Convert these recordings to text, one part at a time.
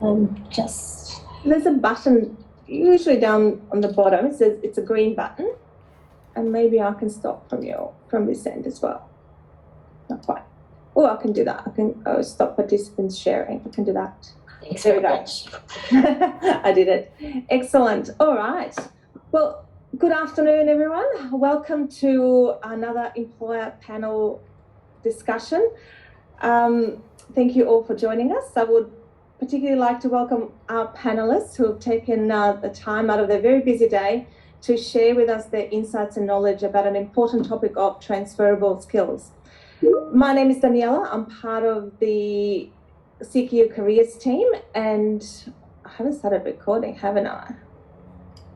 There's a button usually down on the bottom. It says it's a green button, and maybe I can stop from this end as well. Not quite. Oh, I can do that. I can stop participants sharing. I can do that. Thanks very much. I did it. Excellent. All right. Well, good afternoon, everyone. Welcome to another employer panel discussion. Thank you all for joining us. I would particularly like to welcome our panellists who have taken the time out of their very busy day to share with us their insights and knowledge about an important topic of transferable skills. My name is Daniela. I'm part of the CQ Careers team, and I haven't started recording, haven't I?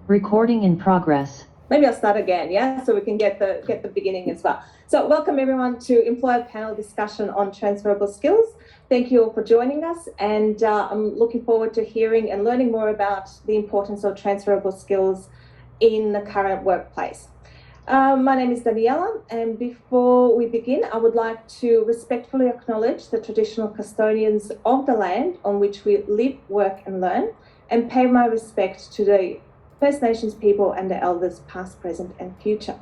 Recording in progress. Maybe I'll start again, yeah, so we can get the beginning as well. So welcome everyone to Employer Panel Discussion on Transferable Skills. Thank you all for joining us, and I'm looking forward to hearing and learning more about the importance of transferable skills in the current workplace. My name is Daniela, and before we begin, I would like to respectfully acknowledge the traditional custodians of the land on which we live, work and learn, and pay my respect to the First Nations people and the elders past, present and future.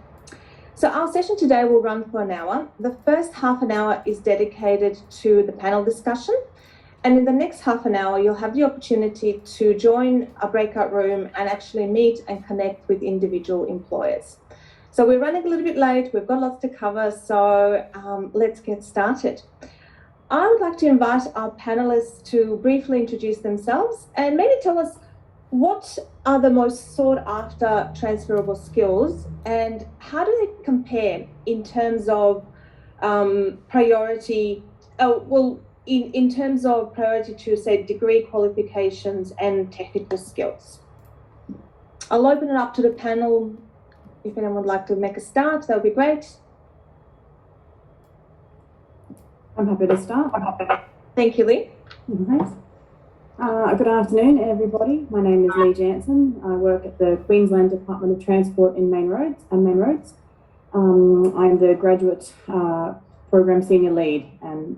So our session today will run for an hour. The first half an hour is dedicated to the panel discussion, and in the next half an hour you'll have the opportunity to join a breakout room and actually meet and connect with individual employers. So we're running a little bit late, we've got lots to cover, so let's get started. I would like to invite our panellists to briefly introduce themselves and maybe tell us what are the most sought after transferable skills and how do they compare in terms of priority, in terms of priority to say degree qualifications and technical skills. I'll open it up to the panel. If anyone would like to make a start, that would be great. I'm happy to start. Thank you, Lee. Nice. Good afternoon, everybody. My name is Lee Jansen. I work at the Queensland Department of Transport in Main Roads. I'm the graduate program senior lead, and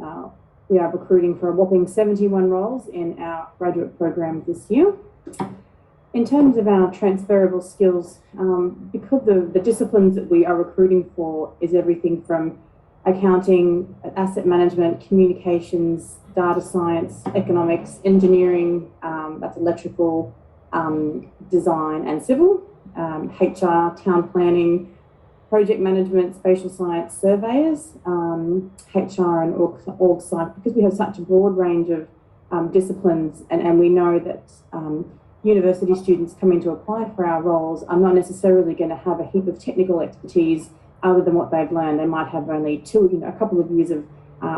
we are recruiting for a whopping 71 roles in our graduate program this year. In terms of our transferable skills, because the disciplines that we are recruiting for is everything from accounting, asset management, communications, data science, economics, engineering, that's electrical, design and civil, HR, town planning, project management, spatial science, surveyors, HR and org science, because we have such a broad range of disciplines, and we know that university students coming to apply for our roles are not necessarily going to have a heap of technical expertise other than what they've learned. They might have only a couple of years of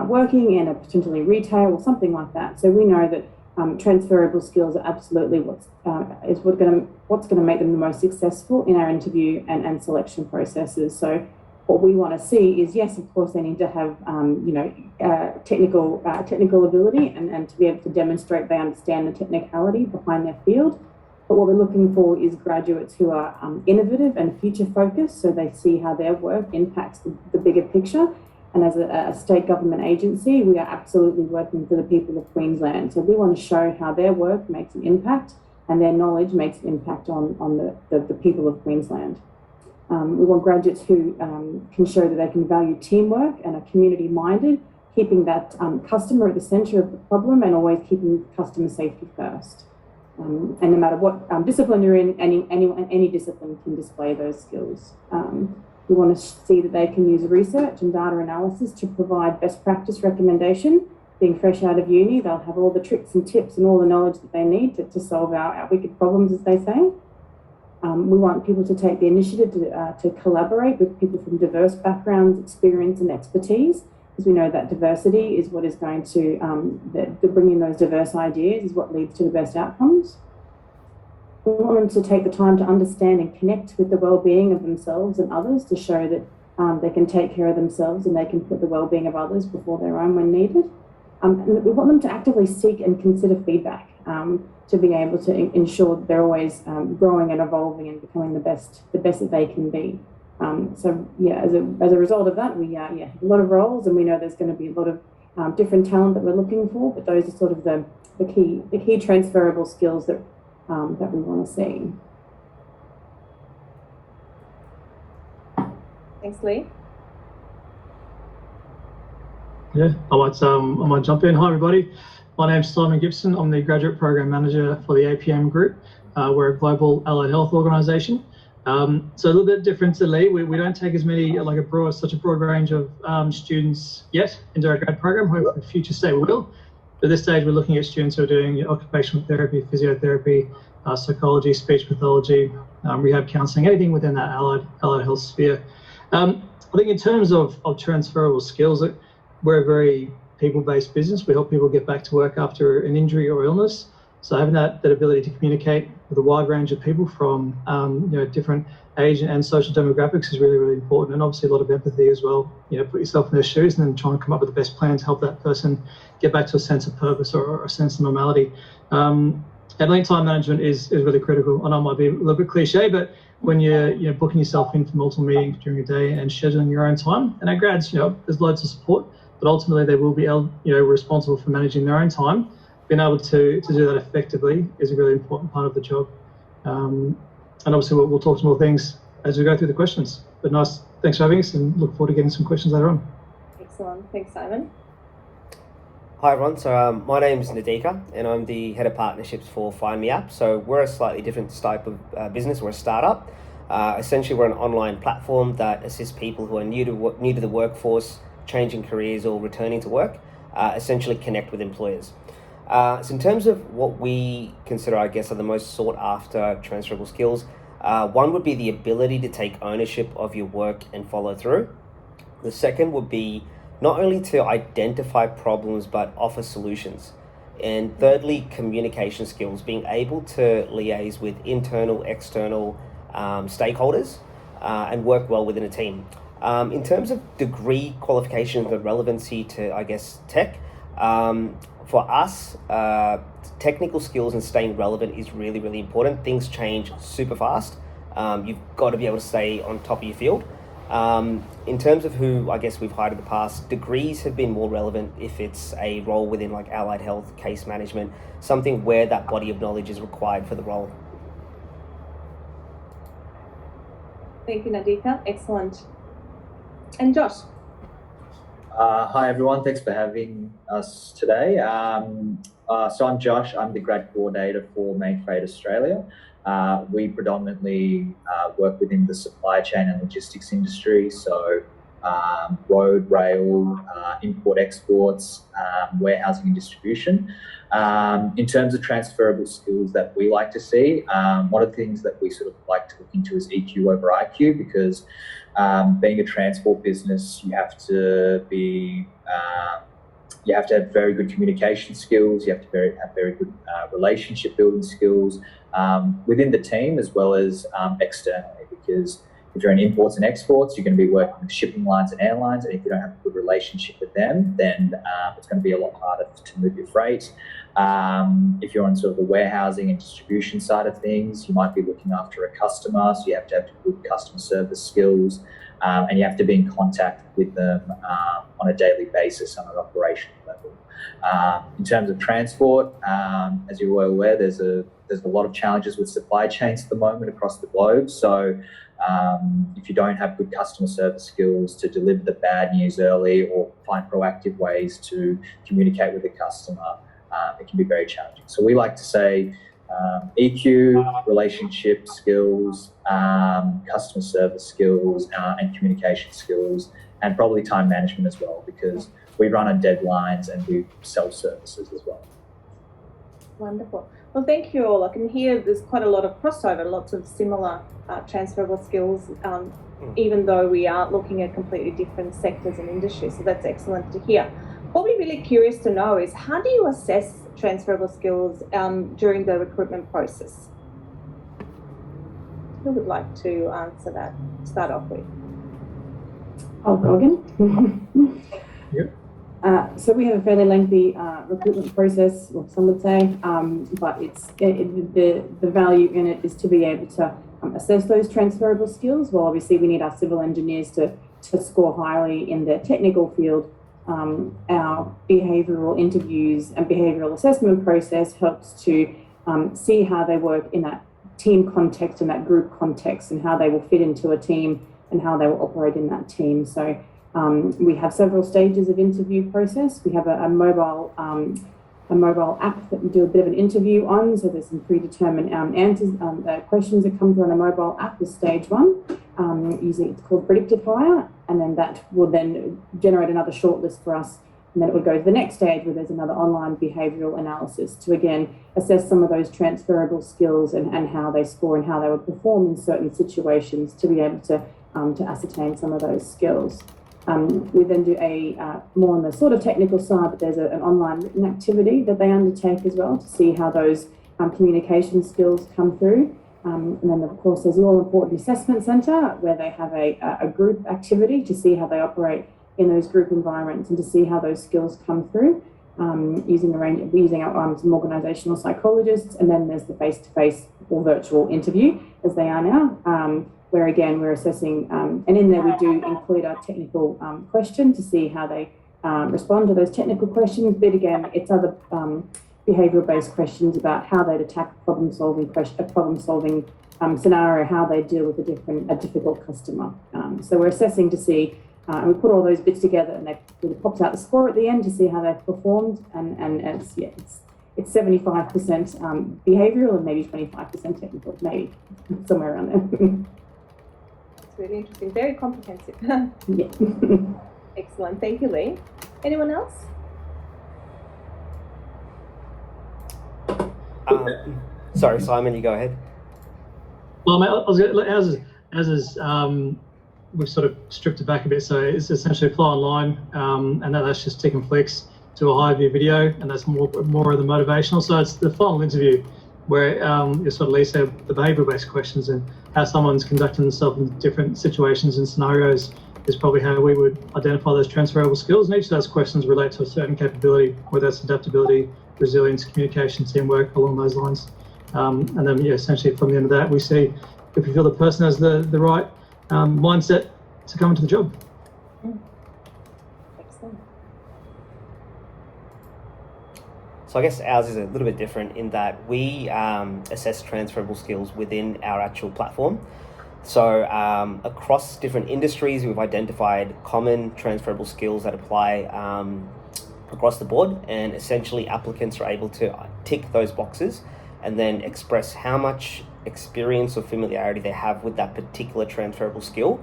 working in a potentially retail or something like that. So we know that transferable skills are absolutely what's going to make them the most successful in our interview and selection processes. So what we want to see is, yes, of course, they need to have technical ability and to be able to demonstrate they understand the technicality behind their field. But what we're looking for is graduates who are innovative and future focused, so they see how their work impacts the bigger picture. And as a state government agency, we are absolutely working for the people of Queensland. So we want to show how their work makes an impact and their knowledge makes an impact on the people of Queensland. We want graduates who can show that they can value teamwork and are community-minded, keeping that customer at the centre of the problem and always keeping customer safety first. And no matter what discipline you're in, any discipline can display those skills. We want to see that they can use research and data analysis to provide best practice recommendation. Being fresh out of uni, they'll have all the tricks and tips and all the knowledge that they need to solve our wicked problems, as they say. We want people to take the initiative to collaborate with people from diverse backgrounds, experience and expertise, because we know that diversity is what is going to bring in those diverse ideas is what leads to the best outcomes. We want them to take the time to understand and connect with the well-being of themselves and others to show that they can take care of themselves and they can put the well-being of others before their own when needed. And we want them to actively seek and consider feedback to be able to ensure that they're always growing and evolving and becoming the best that they can be. So yeah, as a result of that, we have a lot of roles, and we know there's going to be a lot of different talent that we're looking for, but those are sort of the the key transferable skills that we want to see. Thanks, Lee. Yeah, I might jump in. Hi, everybody. My name's Simon Gibson. I'm the Graduate Program Manager for the APM Group. We're a global allied health organisation. So a little bit different to Lee. We don't take as many, such a broad range of students yet into our grad program. Hopefully in the future state we will. At this stage, we're looking at students who are doing occupational therapy, physiotherapy, psychology, speech pathology, rehab counselling, anything within that allied health sphere. I think in terms of transferable skills, we're a very people-based business. We help people get back to work after an injury or illness. So having that ability to communicate with a wide range of people from different age and social demographics is really, really important. And obviously a lot of empathy as well. Put yourself in their shoes and then try and come up with the best plan to help that person get back to a sense of purpose or a sense of normality. Handling time management is really critical. I know it might be a little bit cliche, but when you're booking yourself in for multiple meetings during a day and scheduling your own time, and our grads, there's loads of support, but ultimately they will be responsible for managing their own time. Being able to do that effectively is a really important part of the job. And obviously we'll talk some more things as we go through the questions. But nice, thanks for having us, and look forward to getting some questions later on. Excellent, thanks, Simon. Hi everyone, so my name's Nadeeka and I'm the Head of Partnerships for Find Me App. So we're a slightly different type of business. We're a startup. Essentially we're an online platform that assists people who are new to the workforce, changing careers or returning to work, essentially connect with employers. So in terms of what we consider, I guess, are the most sought after transferable skills, one would be the ability to take ownership of your work and follow through. The second would be not only to identify problems, but offer solutions. And thirdly, communication skills, being able to liaise with internal, external stakeholders and work well within a team. In terms of degree, qualifications, and relevancy to, I guess, tech, for us, technical skills and staying relevant is really, really important. Things change super fast. You've got to be able to stay on top of your field. In terms of who, I guess, we've hired in the past, degrees have been more relevant if it's a role within like allied health, case management, something where that body of knowledge is required for the role. Thank you, Nadeeka. Excellent. And Josh. Hi everyone, thanks for having us today. So I'm Josh, I'm the grad coordinator for Mainfreight Australia. We predominantly work within the supply chain and logistics industry, so road, rail, import, exports, warehousing and distribution. In terms of transferable skills that we like to see, one of the things that we sort of like to look into is EQ over IQ, because being a transport business, you have to have very good communication skills. You have to have very good relationship building skills within the team as well as externally, because if you're in imports and exports, you're going to be working with shipping lines and airlines, and if you don't have a good relationship with them, then it's going to be a lot harder to move your freight. If you're on sort of the warehousing and distribution side of things, you might be looking after a customer, so you have to have good customer service skills, and you have to be in contact with them on a daily basis on an operational level. In terms of transport, as you're well aware, there's a lot of challenges with supply chains at the moment across the globe. So if you don't have good customer service skills to deliver the bad news early or find proactive ways to communicate with the customer, it can be very challenging. So we like to say EQ, relationship skills, customer service skills, and communication skills, and probably time management as well, because we run on deadlines and we sell services as well. Wonderful. Well, thank you all. I can hear there's quite a lot of crossover, lots of similar transferable skills, even though we are looking at completely different sectors and industries. So that's excellent to hear. What we're really curious to know is, how do you assess transferable skills during the recruitment process? Who would like to answer that? Start off with. I'll go again. Yep. So we have a fairly lengthy recruitment process, or some would say, but the value in it is to be able to assess those transferable skills. Well, obviously we need our civil engineers to score highly in their technical field, our behavioural interviews and behavioural assessment process helps to see how they work in that team context and that group context, and how they will fit into a team and how they will operate in that team. So we have several stages of interview process. We have a mobile app that we do a bit of an interview on. So there's some predetermined answers, questions that come through on a mobile app is stage one. It's called Predictifier, and then that will then generate another shortlist for us. And then it would go to the next stage where there's another online behavioural analysis to again assess some of those transferable skills and how they score and how they would perform in certain situations to be able to ascertain some of those skills. We then do a more on the sort of technical side, but there's an online written activity that they undertake as well to see how those communication skills come through. And then, of course, there's the all-important assessment centre where they have a group activity to see how they operate in those group environments and to see how those skills come through using our some organisational psychologists. And then there's the face-to-face or virtual interview, as they are now, where again we're assessing, and in there we do include our technical question to see how they respond to those technical questions. But again, it's other behavioural-based questions about how they'd attack a problem-solving scenario, how they deal with a difficult customer. So we're assessing to see, and we put all those bits together, and it pops out the score at the end to see how they've performed. And it's 75% behavioural and maybe 25% technical, maybe somewhere around there. It's really interesting, very comprehensive. Yeah. Excellent, thank you, Lee. Anyone else? Sorry, Simon, you go ahead. Well, mate, I was gonna, as is, we've sort of stripped it back a bit, so it's essentially apply online, and that's just tick and flicks to a high view video, and that's more of the motivational. So it's the final interview where you sort of Lee said the behavioural-based questions and how someone's conducting themselves in different situations and scenarios is probably how we would identify those transferable skills. And each of those questions relate to a certain capability, whether it's adaptability, resilience, communication, teamwork, along those lines. And then, essentially from the end of that, we see if we feel the person has the right mindset to come into the job. Excellent. So I guess ours is a little bit different in that we assess transferable skills within our actual platform. So across different industries, we've identified common transferable skills that apply across the board, and essentially applicants are able to tick those boxes and then express how much experience or familiarity they have with that particular transferable skill,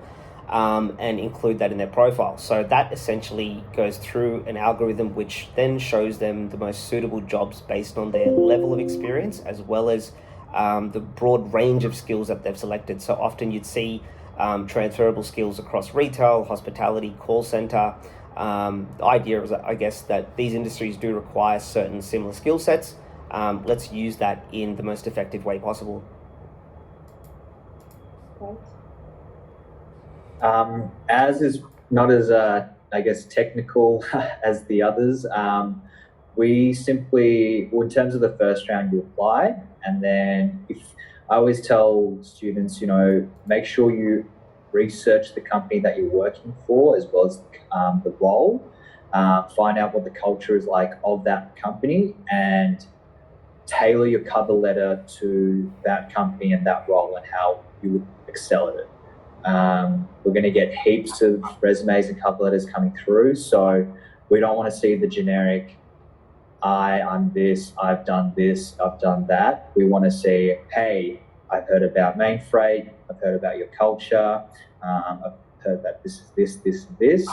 and include that in their profile. So that essentially goes through an algorithm which then shows them the most suitable jobs based on their level of experience, as well as the broad range of skills that they've selected. So often you'd see transferable skills across retail, hospitality, call center. The idea is, I guess, that these industries do require certain similar skill sets. Let's use that in the most effective way possible. Great. Ours is not as, I guess, technical as the others. We simply, in terms of the first round, you apply, and then I always tell students, make sure you research the company that you're working for as well as the role. Find out what the culture is like of that company and tailor your cover letter to that company and that role and how you would excel at it. We're going to get heaps of resumes and cover letters coming through, so we don't want to see the generic, I'm this, I've done that. We want to see, hey, I've heard about main freight, I've heard about your culture, I've heard that this is this.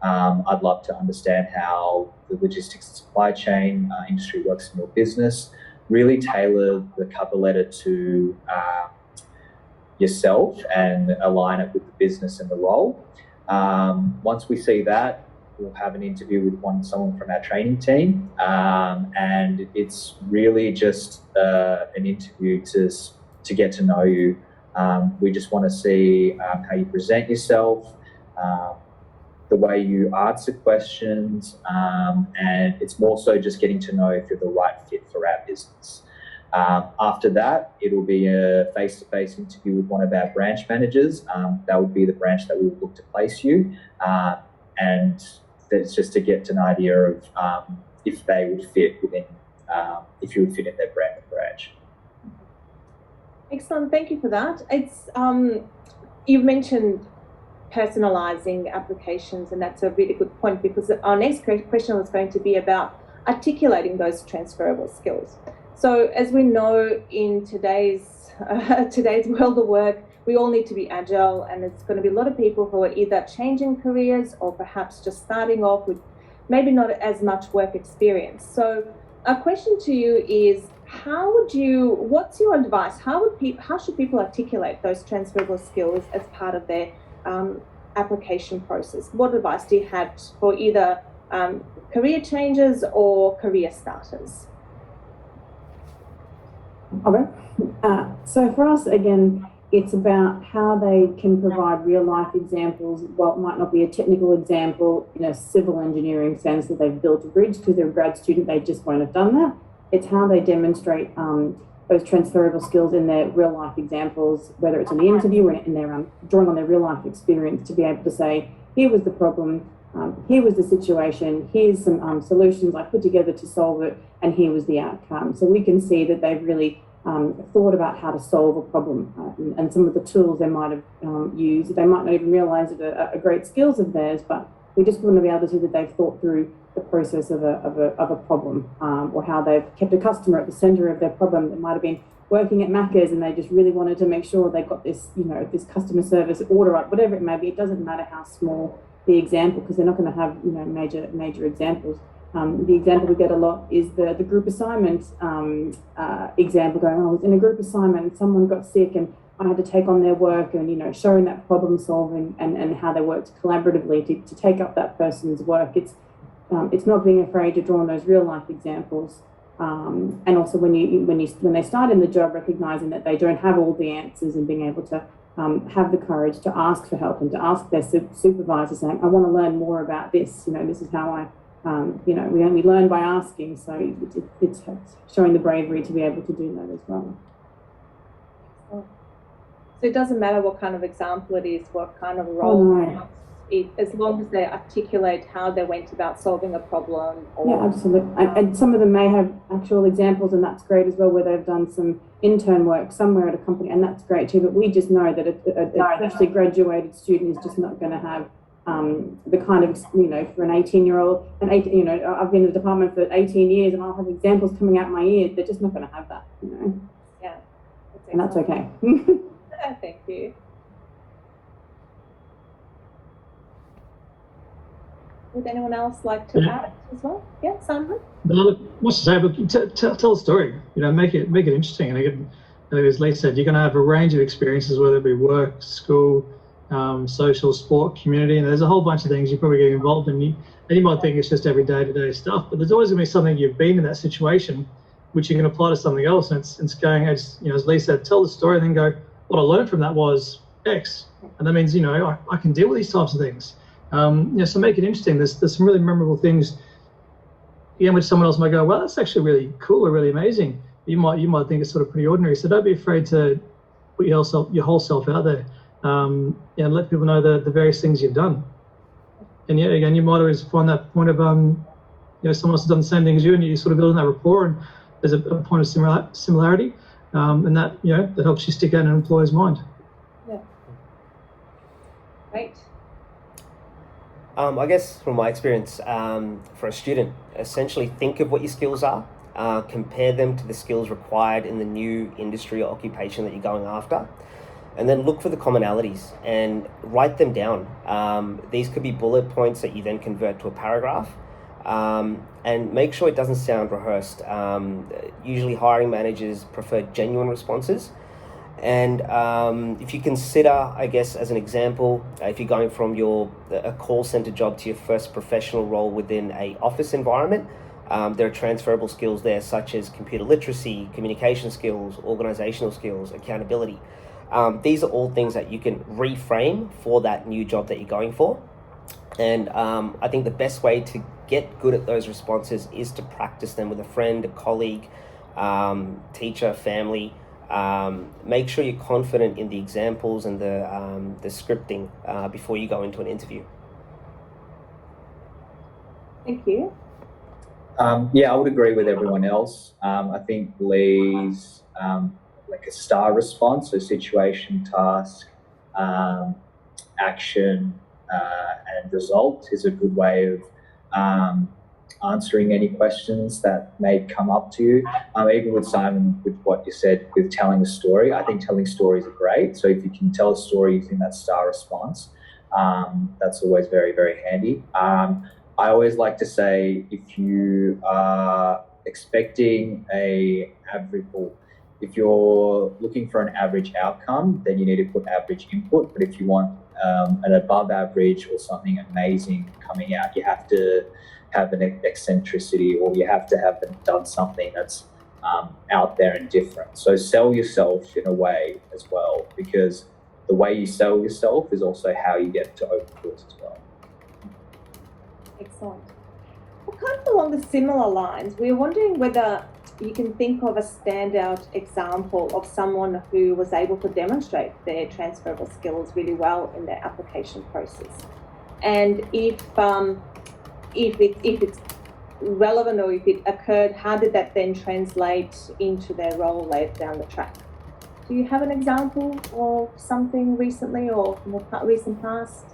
I'd love to understand how the logistics and supply chain industry works in your business. Really tailor the cover letter to yourself and align it with the business and the role. Once we see that, we'll have an interview with someone from our training team, and it's really just an interview to get to know you. We just want to see how you present yourself, the way you answer questions, and it's more so just getting to know if you're the right fit for our business. After that, it'll be a face-to-face interview with one of our branch managers. That would be the branch that we would look to place you. And that's just to get an idea of if they would fit within, if you would fit in their brand and badge. Excellent, thank you for that. It's you've mentioned personalising applications, and that's a really good point, because our next question was going to be about articulating those transferable skills. So as we know, in today's world of work, we all need to be agile, and it's going to be a lot of people who are either changing careers or perhaps just starting off with maybe not as much work experience. So our question to you is, what's your advice? How should people articulate those transferable skills as part of their application process? What advice do you have for either career changers or career starters? Okay. So for us, again, it's about how they can provide real life examples. Well, it might not be a technical example in a civil engineering sense that they've built a bridge because they're a grad student, they just won't have done that. It's how they demonstrate those transferable skills in their real life examples, whether it's in the interview or in their drawing on their real life experience, to be able to say, here was the problem, here was the situation, here's some solutions I put together to solve it, and here was the outcome. So we can see that they've really thought about how to solve a problem, and some of the tools they might have used, they might not even realise it are great skills of theirs, but we just want to be able to see that they've thought through the process of a problem, or how they've kept a customer at the centre of their problem. It might have been working at Macca's and they just really wanted to make sure they got this, this customer service order up, whatever it may be. It doesn't matter how small the example, because they're not going to have major examples. The example we get a lot is the group assignment example, going, I was in a group assignment and someone got sick and I had to take on their work, and showing that problem solving and how they worked collaboratively to take up that person's work. It's not being afraid to draw on those real life examples, and also when they start in the job, recognizing that they don't have all the answers, and being able to have the courage to ask for help and to ask their supervisor, saying, I want to learn more about this. This is how I. We only learn by asking, so it's showing the bravery to be able to do that as well. So it doesn't matter what kind of example it is, what kind of role, as long as they articulate how they went about solving a problem. Yeah, absolutely. And some of them may have actual examples, and that's great as well, where they've done some intern work somewhere at a company, and that's great too. But we just know that a freshly graduated student is just not going to have the kind of, for an 18-year-old, I've been in the department for 18 years and I'll have examples coming out my ears. They're just not going to have that, Yeah. And that's okay. Thank you. Would anyone else like to add as well? Yeah, Simon? Look, what's to say, but tell a story, make it interesting. And again, as Lee said, you're going to have a range of experiences, whether it be work, school, social, sport, community, and there's a whole bunch of things you probably get involved in. And you might think it's just every day-to-day stuff, but there's always going to be something you've been in that situation which you can apply to something else. And it's going, as Lee said, tell the story and then go, what I learned from that was X, and that means I can deal with these types of things. So make it interesting. There's some really memorable things, which someone else might go, well, that's actually really cool or really amazing. You might think it's sort of pretty ordinary. So don't be afraid to put your whole self out there. And let people know the various things you've done. And again, you might always find that point of someone else has done the same thing as you, and you sort of building that rapport, and there's a point of similarity, and that that helps you stick out in an employer's mind. Yeah. Great. I guess from my experience, for a student, essentially think of what your skills are, compare them to the skills required in the new industry or occupation that you're going after. And then look for the commonalities and write them down. These could be bullet points that you then convert to a paragraph. And make sure it doesn't sound rehearsed. Usually hiring managers prefer genuine responses. And if you consider, I guess, as an example, if you're going from a call center job to your first professional role within an office environment, there are transferable skills there, such as computer literacy, communication skills, organizational skills, accountability. These are all things that you can reframe for that new job that you're going for. And I think the best way to get good at those responses is to practice them with a friend, a colleague, teacher, family. Make sure you're confident in the examples and the scripting before you go into an interview. Thank you. Yeah, I would agree with everyone else. I think Lee's like a STAR response, so situation, task, action, and result is a good way of answering any questions that may come up to you. Even with Simon, with what you said, with telling a story, I think telling stories are great. So if you can tell a story using that STAR response, that's always very, very handy. I always like to say, if you are expecting a average, or if you're looking for an average outcome, then you need to put average input. But if you want an above average or something amazing coming out, you have to have an eccentricity, or you have to have done something that's out there and different. So sell yourself in a way as well, because the way you sell yourself is also how you get to open doors as well. Excellent. Well, kind of along the similar lines, we're wondering whether you can think of a standout example of someone who was able to demonstrate their transferable skills really well in their application process, and if it's relevant, or if it occurred, how did that then translate into their role later down the track? Do you have an example of something recently or more recent past?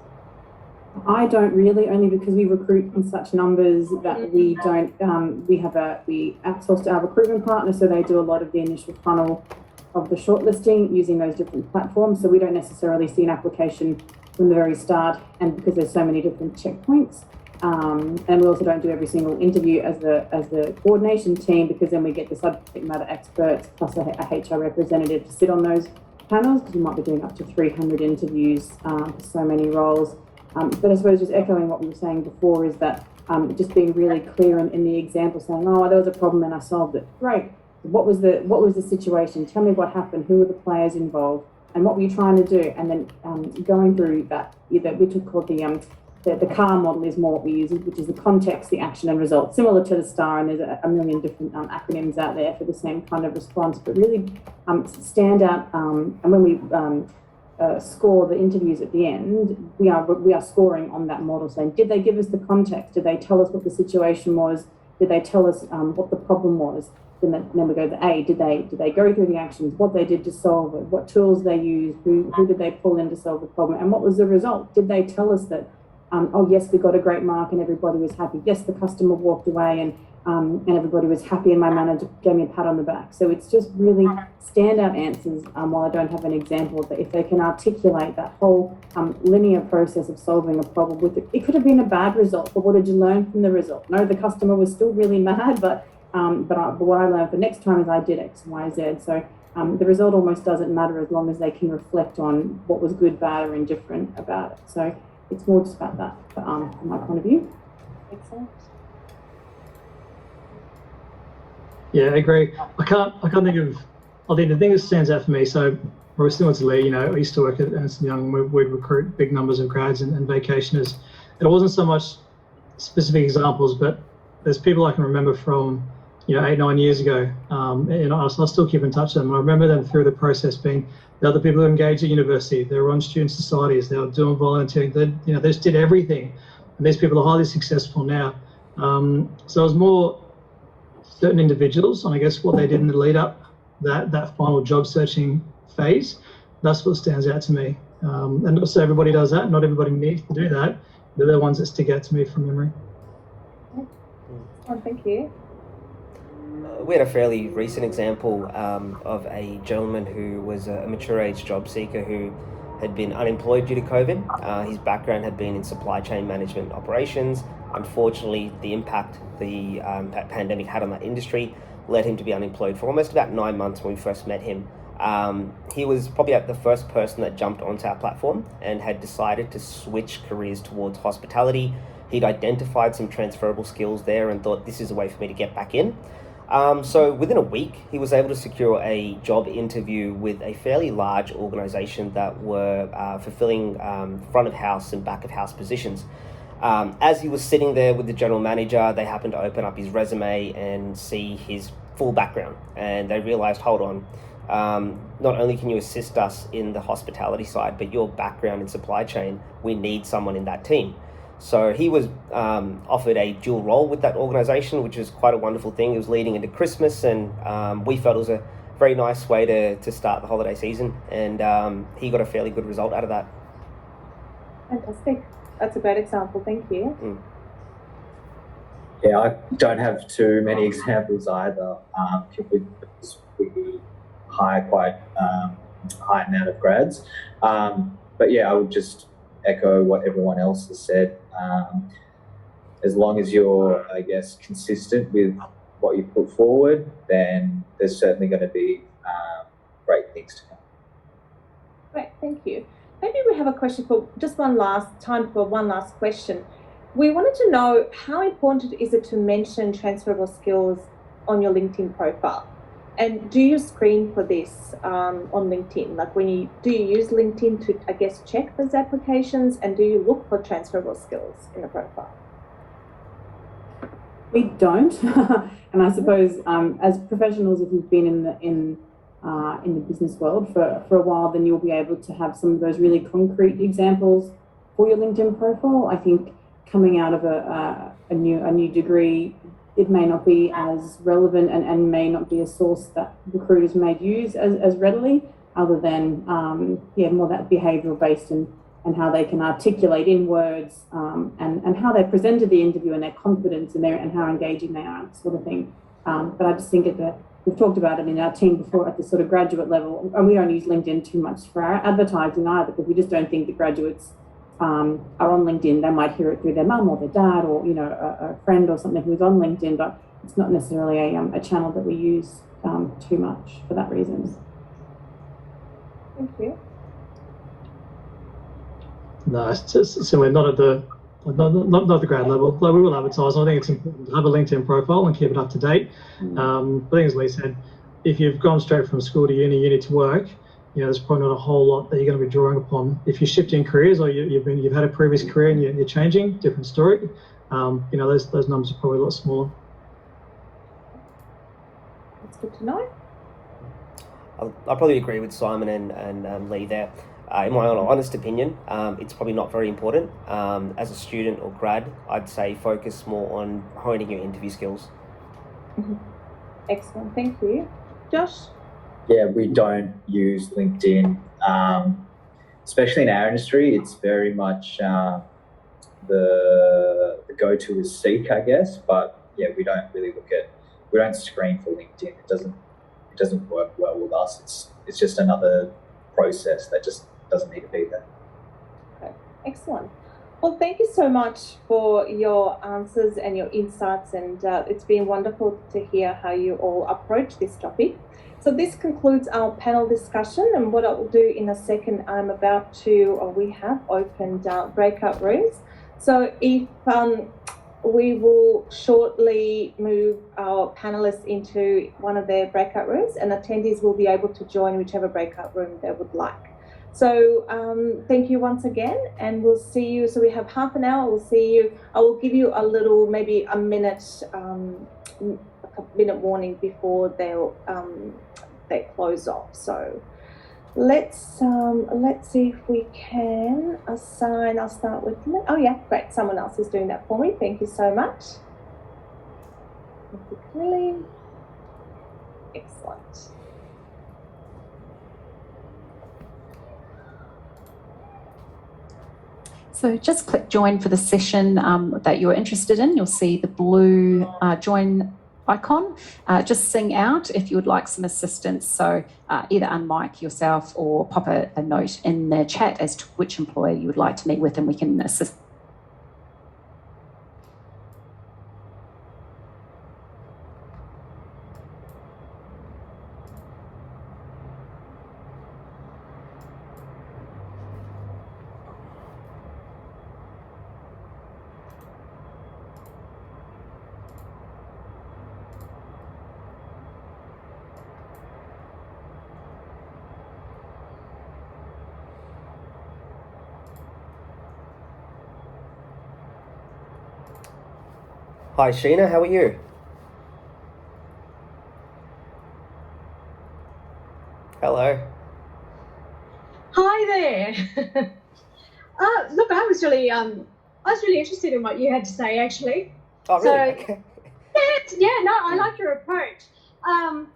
I don't really, only because we recruit in such numbers that we don't, we outsource to our recruitment partner, so they do a lot of the initial funnel of the shortlisting using those different platforms. So we don't necessarily see an application from the very start, and because there's so many different checkpoints. And we also don't do every single interview as the coordination team, because then we get the subject matter experts plus a HR representative to sit on those panels, because we might be doing up to 300 interviews for so many roles. But I suppose just echoing what we were saying before is that just being really clear in the example, saying, oh, there was a problem and I solved it. Great. What was the situation? Tell me what happened. Who were the players involved? And what were you trying to do? And then going through that, which we call the CAR model is more what we use, which is the context, the action and result, similar to the STAR, and there's a million different acronyms out there for the same kind of response, but really stand out. And when we score the interviews at the end, we are scoring on that model, saying, did they give us the context? Did they tell us what the situation was? Did they tell us what the problem was? Then we go to A. Did they go through the actions? What they did to solve it? What tools they used? Who did they pull in to solve the problem? And what was the result? Did they tell us that? Oh yes, we got a great mark and everybody was happy. Yes, the customer walked away and everybody was happy, and my manager gave me a pat on the back. So it's just really standout answers. While I don't have an example, but if they can articulate that whole linear process of solving a problem with it could have been a bad result, but what did you learn from the result? No, the customer was still really mad, but what I learned the next time is I did X, Y, Z. So the result almost doesn't matter as long as they can reflect on what was good, bad, or indifferent about it. So it's more just about that from my point of view. Excellent. Yeah, I agree. I can't think of. I think the thing that stands out for me. So we're similar to Lee. I used to work at Ernst & Young. We'd recruit big numbers of grads and vacationers. It wasn't so much specific examples, but there's people I can remember from 8-9 years ago. And I still keep in touch with them. I remember them through the process being the other people who engaged at university. They were on student societies. They were doing volunteering. They just did everything. And these people are highly successful now. So it was more certain individuals, and I guess what they did in the lead up, that final job searching phase, that's what stands out to me. And also everybody does that. Not everybody needs to do that. They're the ones that stick out to me from memory. Oh, thank you. We had a fairly recent example of a gentleman who was a mature age job seeker who had been unemployed due to COVID. His background had been in supply chain management operations. Unfortunately, the impact the pandemic had on that industry led him to be unemployed for almost about 9 months when we first met him. He was probably the first person that jumped onto our platform and had decided to switch careers towards hospitality. He'd identified some transferable skills there and thought, this is a way for me to get back in. So within a week, he was able to secure a job interview with a fairly large organization that were fulfilling front of house and back of house positions. As he was sitting there with the general manager, they happened to open up his resume and see his full background. And they realized, hold on, not only can you assist us in the hospitality side, but your background in supply chain, we need someone in that team. So he was offered a dual role with that organisation, which is quite a wonderful thing. It was leading into Christmas, and we felt it was a very nice way to start the holiday season, and he got a fairly good result out of that. Fantastic. That's a great example. Thank you. Yeah, I don't have too many examples either, purely because we hire quite high amount of grads. But yeah, I would just echo what everyone else has said. As long as you're, I guess, consistent with what you put forward, then there's certainly going to be great things to come. Great, thank you. Maybe we have a question for just one last question. We wanted to know, how important is it to mention transferable skills on your LinkedIn profile? And do you screen for this on LinkedIn? Like, do you use LinkedIn to, I guess, check those applications, and do you look for transferable skills in the profile? We don't, and I suppose as professionals, if you've been in the business world for a while, then you'll be able to have some of those really concrete examples for your LinkedIn profile. I think coming out of a new degree, it may not be as relevant and may not be a source that recruiters may use as readily, other than more that behavioural based and how they can articulate in words and how they presented the interview and their confidence and how engaging they are, sort of thing. But I just think we've talked about it in our team before at the sort of graduate level, and we don't use LinkedIn too much for our advertising either, because we just don't think the graduates are on LinkedIn. They might hear it through their mum or their dad, or a friend or something who's on LinkedIn, but it's not necessarily a channel that we use too much for that reason. Thank you. No, it's just similar, not at the grad level. Like, we will advertise. I think it's important to have a LinkedIn profile and keep it up to date. I think, as Lee said, if you've gone straight from school to uni to work, there's probably not a whole lot that you're going to be drawing upon. If you're shifting careers, or you've had a previous career and you're changing, different story. Those numbers are probably a lot smaller. That's good to know. I'll probably agree with Simon and Lee there. In my own honest opinion, it's probably not very important. As a student or grad, I'd say focus more on honing your interview skills. Excellent, thank you. Josh? Yeah, we don't use LinkedIn, especially in our industry. It's very much the go-to is Seek, I guess. But yeah, we don't screen for LinkedIn. It doesn't work well with us. It's just another process that just doesn't need to be there. Okay, excellent. Well, thank you so much for your answers and your insights, and it's been wonderful to hear how you all approach this topic. So this concludes our panel discussion, and what I will do in a second, we have opened breakout rooms. So if we will shortly move our panelists into one of their breakout rooms, and attendees will be able to join whichever breakout room they would like. So thank you once again, and we'll see you. So we have half an hour. We'll see you. I will give you a little, maybe a minute warning before they close off. So let's see if we can assign. I'll start with. Oh yeah, great. Someone else is doing that for me. Thank you so much. Thank you, Kelly. Excellent. So just click join for the session that you're interested in. You'll see the blue join icon. Just sing out if you would like some assistance. So either unmic yourself or pop a note in the chat as to which employer you would like to meet with, and we can assist. Hi Sheena, how are you? Hello. Hi there. Look, I was really I was really interested in what you had to say, actually. Oh, really? So- Okay. I like your approach. I'm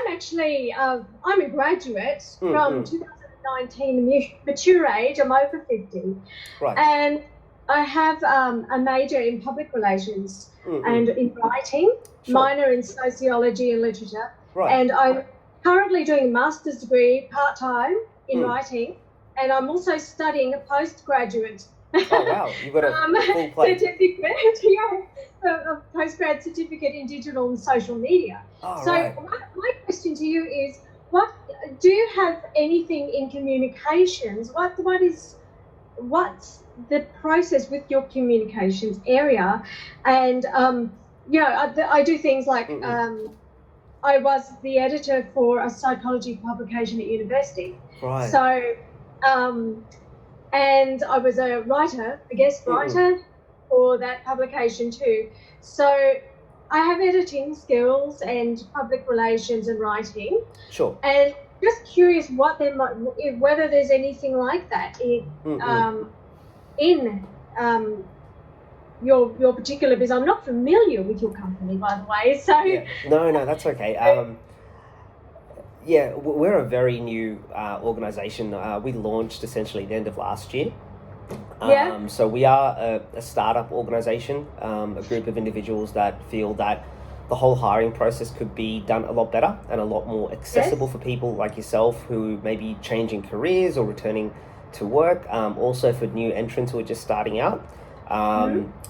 actually, I'm a graduate from 2019, mature age. I'm over 50. Right. And I have a major in public relations and in writing, Sure. minor in sociology and literature. Right. And I'm currently doing a master's degree part-time in writing. And I'm also studying a postgraduate Oh, wow. You've got a full plate. certificate, a postgrad certificate in digital and social media. Oh, So right. my question to you is, what do you have anything in communications? What's the process with your communications area? And I do things like I was the editor for a psychology publication at university. Right. So and I was a writer, a guest writer for that publication too. So I have editing skills and public relations and writing. Sure. And just curious whether there's anything like that in your particular business. I'm not familiar with your company, by the way. So Yeah. No, that's okay. We're a very new organisation. We launched essentially the end of last year. So we are a startup organisation, a group of individuals that feel that the whole hiring process could be done a lot better and a lot more accessible for people like yourself who may be changing careers or returning to work. Also for new entrants who are just starting out.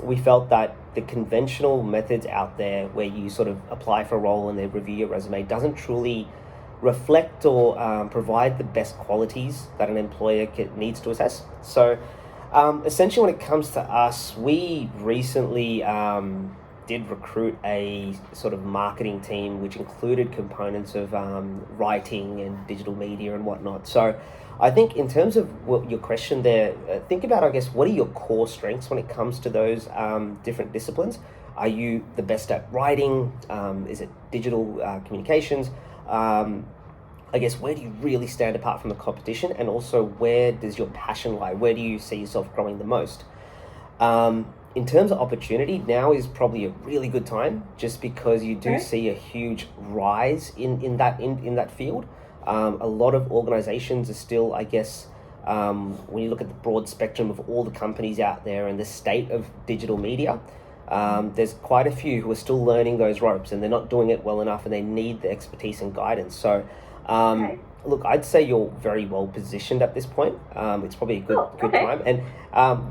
We felt that the conventional methods out there where you sort of apply for a role and they review your resume doesn't truly reflect or provide the best qualities that an employer needs to assess. So essentially when it comes to us, we recently did recruit a sort of marketing team which included components of writing and digital media and whatnot. So I think in terms of what your question there, think about, I guess, what are your core strengths when it comes to those different disciplines? Are you the best at writing? Is it digital communications? I guess, where do you really stand apart from the competition? And also, where does your passion lie? Where do you see yourself growing the most? In terms of opportunity, now is probably a really good time, just because you do see a huge rise in that field. A lot of organizations are still, I guess, when you look at the broad spectrum of all the companies out there and the state of digital media, there's quite a few who are still learning those ropes and they're not doing it well enough and they need the expertise and guidance. So look, I'd say you're very well positioned at this point. It's probably a good time. And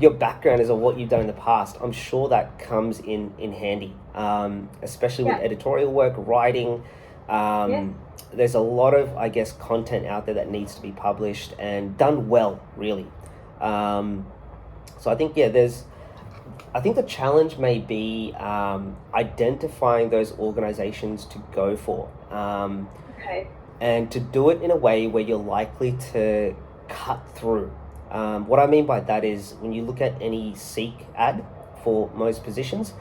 your background is on what you've done in the past. I'm sure that comes in handy, especially with editorial work, writing. There's a lot of, I guess, content out there that needs to be published and done well, really. So I think, I think the challenge may be identifying those organizations to go for. And to do it in a way where you're likely to cut through. What I mean by that is when you look at any Seek ad for most positions,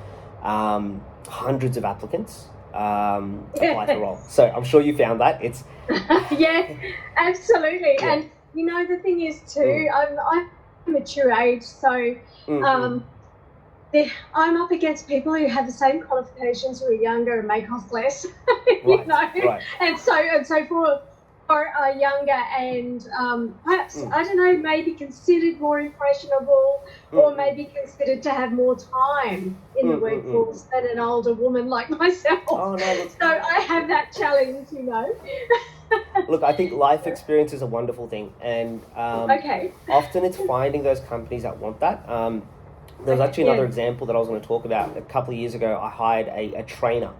hundreds of applicants apply for role. So I'm sure you found that. It's yeah, absolutely. Yeah. And you know, the thing is too, I'm mature age, so I'm up against people who have the same qualifications, who are younger and may cost less. You know, and so for a younger and perhaps I don't know, maybe considered more impressionable, or maybe considered to have more time in the workforce than an older woman like myself. So I have that challenge, you know. Look, I think life experience is a wonderful thing, and often it's finding those companies that want that. There was actually another example that I was going to talk about. A couple of years ago, I hired a trainer.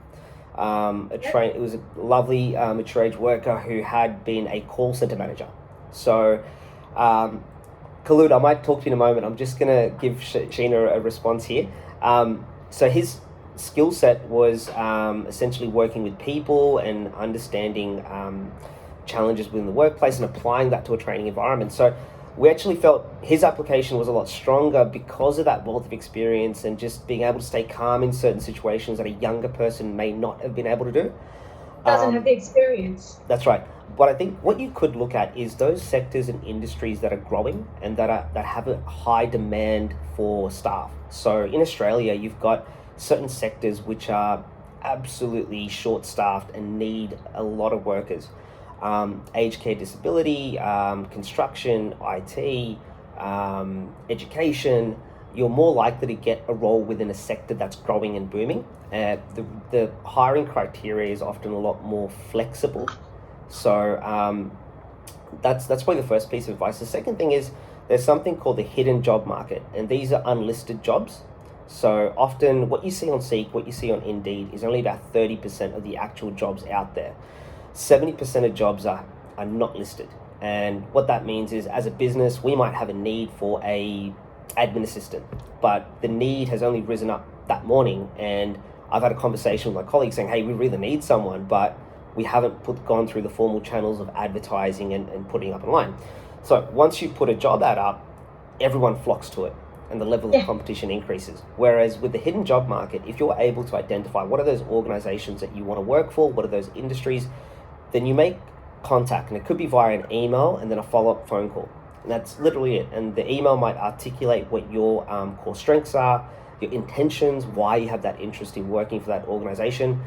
It was a lovely mature age worker who had been a call center manager. So, Khalud, I might talk to you in a moment. I'm just going to give Sheena a response here. So his skill set was essentially working with people and understanding challenges within the workplace and applying that to a training environment. So we actually felt his application was a lot stronger because of that wealth of experience and just being able to stay calm in certain situations that a younger person may not have been able to do. doesn't have the experience. That's right. But I think what you could look at is those sectors and industries that are growing and that have a high demand for staff. So in Australia, you've got certain sectors which are absolutely short-staffed and need a lot of workers. Aged care, disability, construction, IT, education. You're more likely to get a role within a sector that's growing and booming. The hiring criteria is often a lot more flexible. So that's probably the first piece of advice. The second thing is there's something called the hidden job market, and these are unlisted jobs. So often what you see on Seek, what you see on Indeed is only about 30% of the actual jobs out there. 70% of jobs are not listed. And what that means is, as a business, we might have a need for a admin assistant, but the need has only risen up that morning. And I've had a conversation with my colleagues saying, hey, we really need someone, but we haven't gone through the formal channels of advertising and putting up online. So once you put a job ad up, everyone flocks to it and the level of competition increases. Whereas with the hidden job market, if you're able to identify what are those organizations that you want to work for, what are those industries, then you make contact, and it could be via an email and then a follow-up phone call. And that's literally it. And the email might articulate what your core strengths are, your intentions, why you have that interest in working for that organization.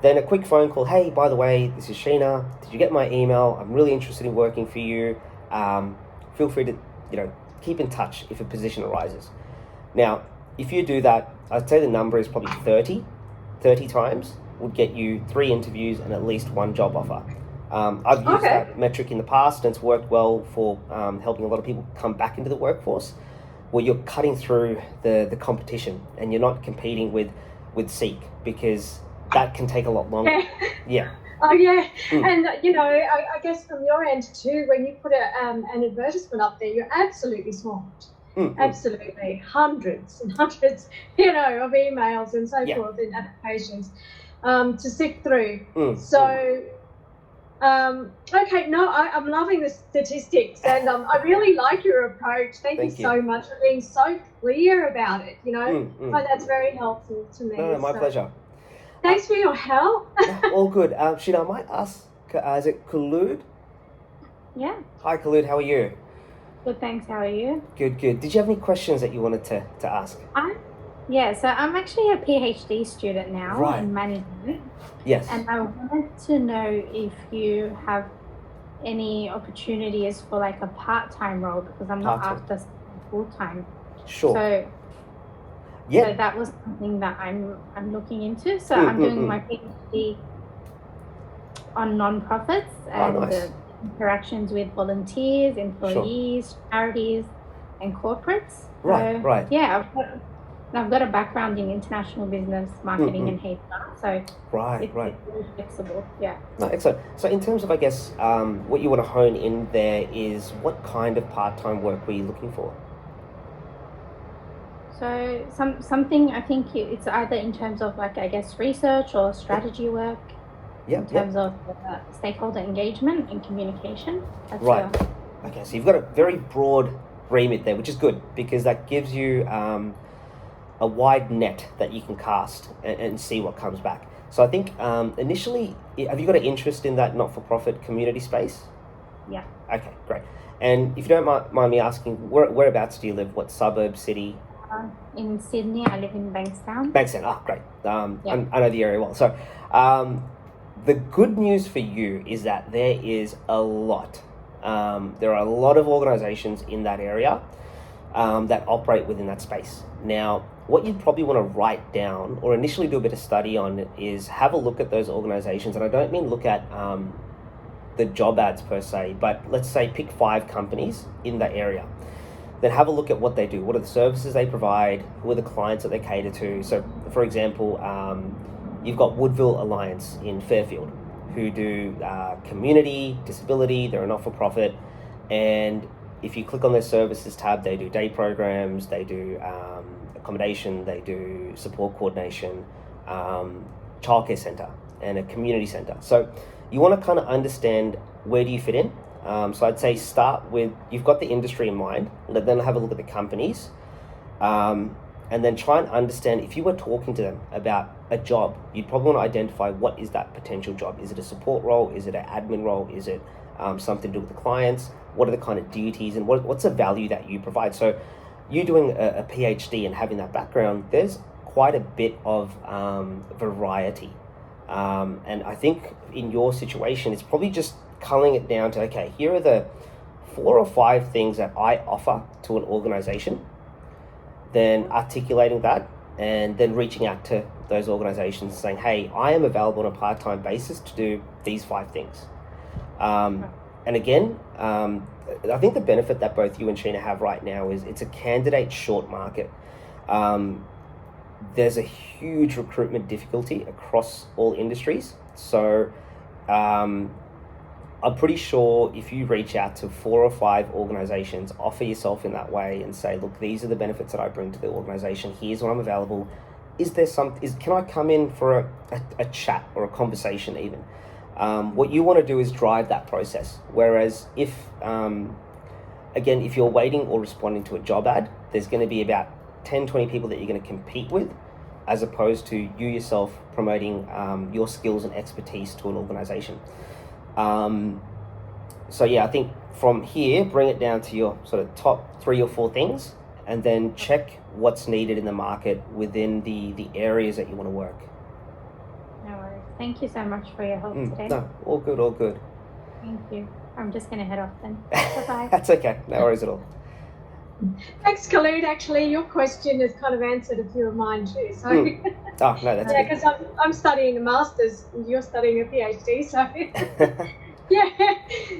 Then a quick phone call, hey, by the way, this is Sheena. Did you get my email? I'm really interested in working for you. Feel free to, keep in touch if a position arises. Now, if you do that, I'd say the number is probably 30 times would get you 3 interviews and at least 1 job offer. I've used that metric in the past, and it's worked well for helping a lot of people come back into the workforce, where you're cutting through the competition and you're not competing with Seek, because that can take a lot longer. Yeah. Oh yeah, and I guess from your end too, when you put an advertisement up there, you're absolutely swamped. Absolutely, hundreds and hundreds, of emails and so forth and applications to sift through. So, I'm loving the statistics, and I really like your approach. Thank you so much for being so clear about it. That's very helpful to me. No, my pleasure. Thanks for your help. All good. Sheena, I might ask, is it Khulud? Yeah. Hi, Khulud. How are you? Good, thanks. How are you? Good. Did you have any questions that you wanted to ask? So I'm actually a PhD student now in management. Yes. And I wanted to know if you have any opportunities for like a part-time role, because I'm not after full-time. Sure. So that was something that I'm looking into. So I'm doing my PhD on non-profits and the interactions with volunteers, employees, charities, and corporates. Right. Yeah, I've got a background in international business, marketing, and HR. So it's very flexible. Yeah. No, excellent. So in terms of, I guess, what you want to hone in there is, what kind of part-time work were you looking for? So something, I think it's either in terms of research or strategy work, in terms of stakeholder engagement and communication. Okay, so you've got a very broad remit there, which is good, because that gives you a wide net that you can cast and see what comes back. So I think initially, have you got an interest in that not-for-profit community space? Yeah. Okay, great. And if you don't mind me asking, whereabouts do you live? What suburb, city? In Sydney, I live in Bankstown. Bankstown, great. I know the area well. So the good news for you is that there is a lot. There are a lot of organizations in that area that operate within that space. Now, what you'd probably want to write down or initially do a bit of study on is have a look at those organizations. And I don't mean look at the job ads per se, but let's say pick 5 companies in that area. Then have a look at what they do. What are the services they provide? Who are the clients that they cater to? So, for example, you've got Woodville Alliance in Fairfield, who do community, disability. They're a not-for-profit. And if you click on their services tab, they do day programs, they do accommodation, they do support coordination, childcare centre, and a community centre. So you want to kind of understand, where do you fit in? So I'd say start with, you've got the industry in mind, then have a look at the companies. and then try and understand, if you were talking to them about a job, you'd probably want to identify what is that potential job. Is it a support role? Is it an admin role? Is it something to do with the clients? What are the kind of duties, and what's the value that you provide? So you doing a PhD and having that background, there's quite a bit of variety. And I think in your situation, it's probably just culling it down to, okay, here are the 4 or 5 things that I offer to an organization, then articulating that, and then reaching out to those organizations and saying, hey, I am available on a part-time basis to do these 5 things. And again, I think the benefit that both you and Sheena have right now is it's a candidate short market. There's a huge recruitment difficulty across all industries. So I'm pretty sure if you reach out to 4 or 5 organizations, offer yourself in that way and say, look, these are the benefits that I bring to the organization. Here's when I'm available. Can I come in for a chat or a conversation even? What you want to do is drive that process. Whereas if you're waiting or responding to a job ad, there's going to be about 10, 20 people that you're going to compete with, as opposed to you yourself promoting your skills and expertise to an organization. So yeah, I think from here, bring it down to your sort of top 3 or 4 things, and then check what's needed in the market within the areas that you want to work. No worries. Thank you so much for your help today. No, all good, all good. Thank you. I'm just going to head off then. Bye-bye. That's okay. No worries at all. Thanks, Khalid. Actually, your question has kind of answered a few of mine too. So, Oh, no, that's yeah, good. because I'm studying a master's and you're studying a PhD. So, yeah,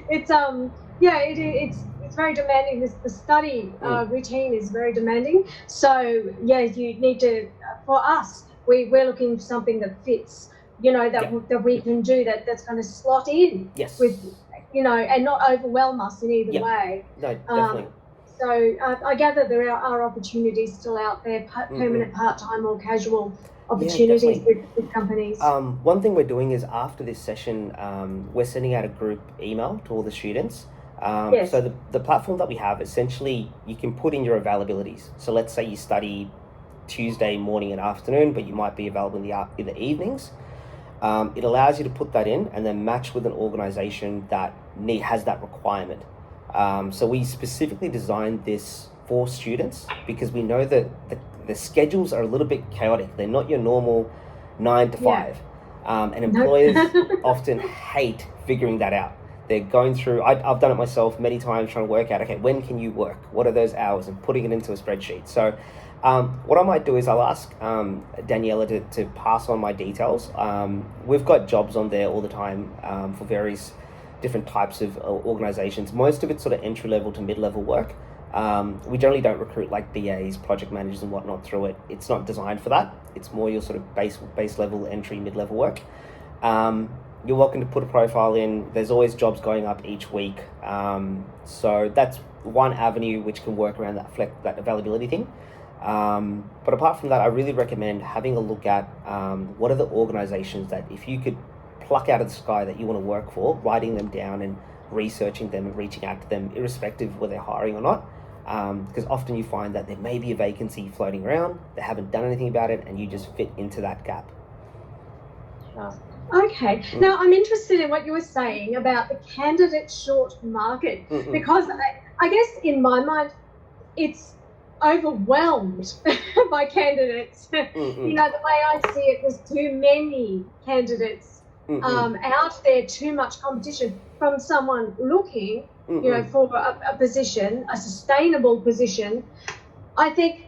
it's very demanding. The study routine is very demanding. So, yeah, you need to. For us, we're looking for something that fits. That we can do that's going to slot in. Yes. With, and not overwhelm us in either way. No, definitely. So I gather there are opportunities still out there, permanent, part-time or casual opportunities with companies. One thing we're doing is after this session, we're sending out a group email to all the students. Yes. So the platform that we have, essentially, you can put in your availabilities. So let's say you study Tuesday morning and afternoon, but you might be available in the evenings. It allows you to put that in and then match with an organization that has that requirement. So we specifically designed this for students because we know that the schedules are a little bit chaotic. They're not your normal 9 to 5. And employers often hate figuring that out. They're going through, I've done it myself many times, trying to work out, okay, when can you work? What are those hours? And putting it into a spreadsheet. So what I might do is I'll ask Daniela to pass on my details. We've got jobs on there all the time for various different types of organizations. Most of it's sort of entry-level to mid-level work. We generally don't recruit like BAs, project managers and whatnot through it. It's not designed for that. It's more your sort of base level, entry, mid-level work. You're welcome to put a profile in. There's always jobs going up each week. So that's one avenue which can work around that availability thing. But apart from that, I really recommend having a look at what are the organizations that if you could pluck out of the sky that you want to work for, writing them down and researching them and reaching out to them, irrespective of whether they're hiring or not. Because often you find that there may be a vacancy floating around, they haven't done anything about it, and you just fit into that gap. Sure. Okay. Now, I'm interested in what you were saying about the candidate short market, because I guess in my mind, it's overwhelmed by candidates. The way I see it, there's too many candidates out there, too much competition from someone looking, for a position, a sustainable position. I think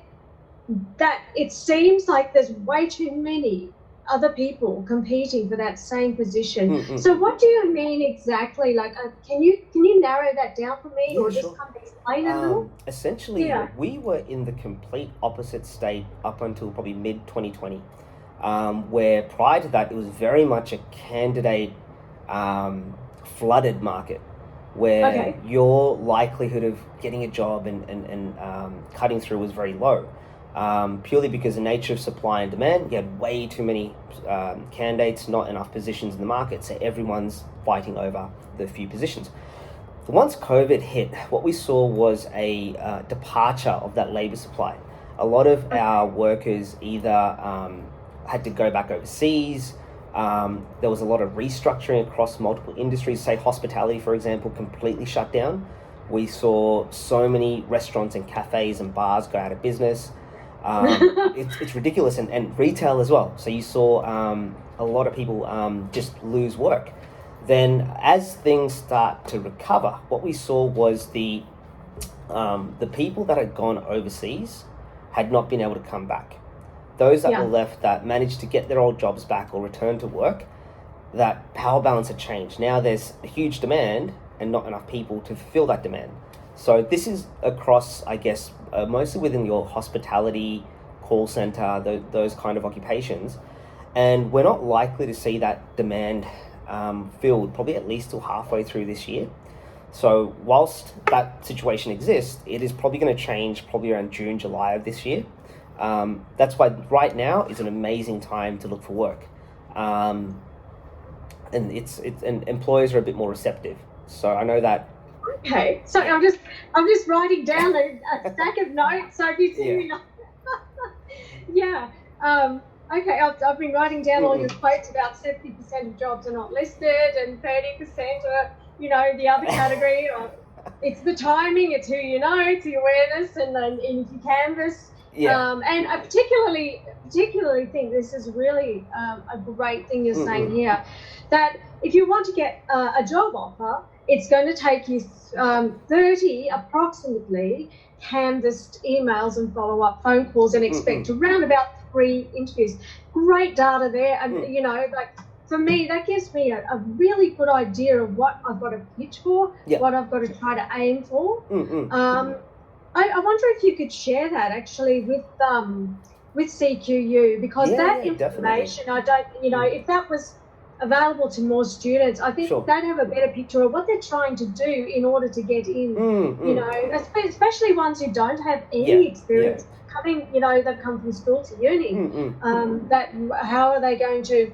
that it seems like there's way too many other people competing for that same position. So what do you mean exactly? Like, can you narrow that down for me, or just kind of explain it a little? Essentially, we were in the complete opposite state up until probably mid-2020. Where prior to that, it was very much a candidate flooded market, where your likelihood of getting a job and cutting through was very low, purely because the nature of supply and demand. You had way too many candidates, not enough positions in the market, so everyone's fighting over the few positions. Once COVID hit, what we saw was a departure of that labour supply. A lot of our workers either had to go back overseas. There was a lot of restructuring across multiple industries. Say hospitality, for example, completely shut down. We saw so many restaurants and cafes and bars go out of business. It's ridiculous, and retail as well. So you saw a lot of people just lose work. Then as things start to recover, what we saw was the people that had gone overseas had not been able to come back. Those that were left that managed to get their old jobs back or return to work, that power balance had changed. Now there's a huge demand and not enough people to fill that demand. So this is across, I guess, mostly within your hospitality, call center, those kind of occupations. And we're not likely to see that demand filled probably at least till halfway through this year. So whilst that situation exists, it is probably going to change probably around June, July of this year. That's why right now is an amazing time to look for work. And and employers are a bit more receptive. So I know that. Okay, so I'm just writing down a stack of notes. So you see, okay, I've been writing down all your quotes about 70% of jobs are not listed and 30% are, the other category. It's the timing, it's who you know, it's the awareness, and then if you canvas. And I particularly think this is really a great thing you're saying here, that if you want to get a job offer, it's going to take you 30 approximately canvassed emails and follow-up phone calls and expect around about 3 interviews. Great data there. And, for me, that gives me a really good idea of what I've got to pitch for, what I've got to try to aim for. I wonder if you could share that actually with CQU, because that information, definitely. If that was available to more students, I think they'd have a better picture of what they're trying to do in order to get in, especially ones who don't have any experience coming, they've come from school to uni, how are they going to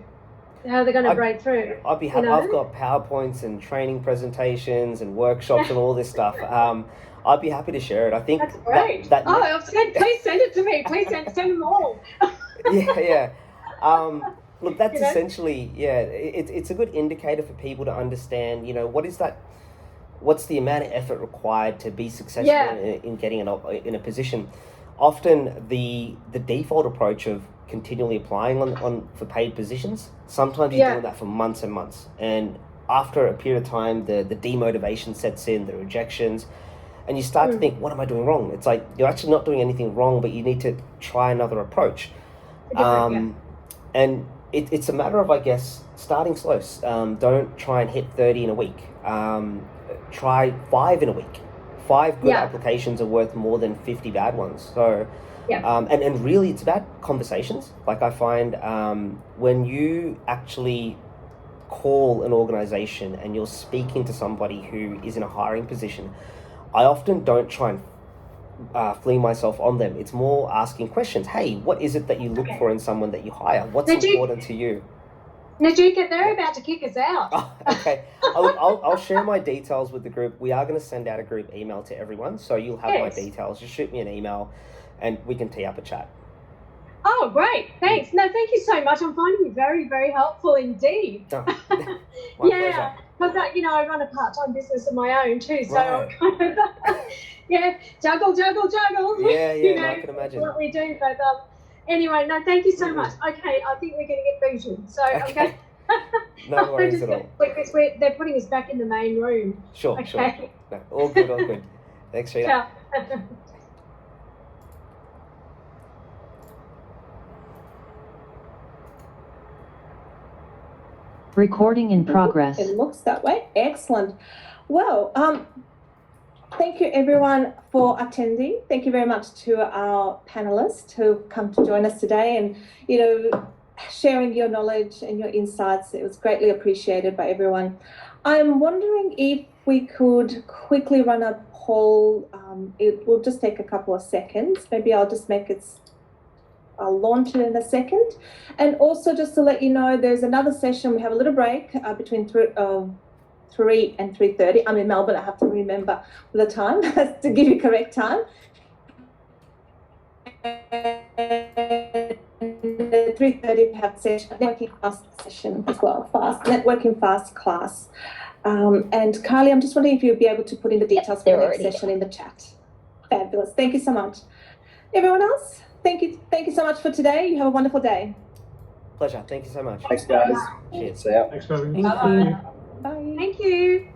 break through? I've got PowerPoints and training presentations and workshops and all this stuff. I'd be happy to share it. I think that's great. Please send it to me. Please send them all. Look, that's essentially, it's a good indicator for people to understand, what's the amount of effort required to be successful in getting in a position. Often the default approach of continually applying for paid positions, sometimes you're doing that for months and months. And after a period of time, the demotivation sets in, the rejections, and you start to think, what am I doing wrong? It's like, you're actually not doing anything wrong, but you need to try another approach. And it's a matter of, I guess, starting slow. Don't try and hit 30 in a week. Try 5 in a week. 5 good applications are worth more than 50 bad ones. So, and really it's about conversations. Like I find when you actually call an organization and you're speaking to somebody who is in a hiring position, I often don't try and fling myself on them. It's more asking questions. Hey, what is it that you look for in someone that you hire? What's important to you? Nadeeka, they're about to kick us out. Okay. I'll share my details with the group. We are going to send out a group email to everyone, so you'll have my details. Just shoot me an email and we can tee up a chat. Oh, great. Thanks. No, thank you so much. I'm finding you very, very helpful indeed. My pleasure. Because, I run a part-time business of my own too, so I'm kind of, juggle. Yeah, I can imagine. What we do, but anyway, no, thank you so much. Okay, I think we're going to get booted, so okay. No worries at all. Because they're putting us back in the main room. Sure. No, all good. Thanks, Rita. Recording in progress. It looks that way. Excellent. Well, thank you everyone for attending. Thank you very much to our panelists who've come to join us today and, sharing your knowledge and your insights. It was greatly appreciated by everyone. I'm wondering if we could quickly run a poll. It will just take a couple of seconds. Maybe I'll just I'll launch it in a second. And also just to let you know, there's another session. We have a little break between 3 and 3:30. I'm in Melbourne. I have to remember the time to give you correct time. 3:30 we have a networking fast session as well, networking fast class. And Carly, I'm just wondering if you'll be able to put in the details for the next session in the chat. Fabulous. Thank you so much. Everyone else, thank you so much for today. You have a wonderful day. Pleasure. Thank you so much. Thanks, guys. Cheers. See ya. Thanks for having me. Thank you. Bye. Thank you.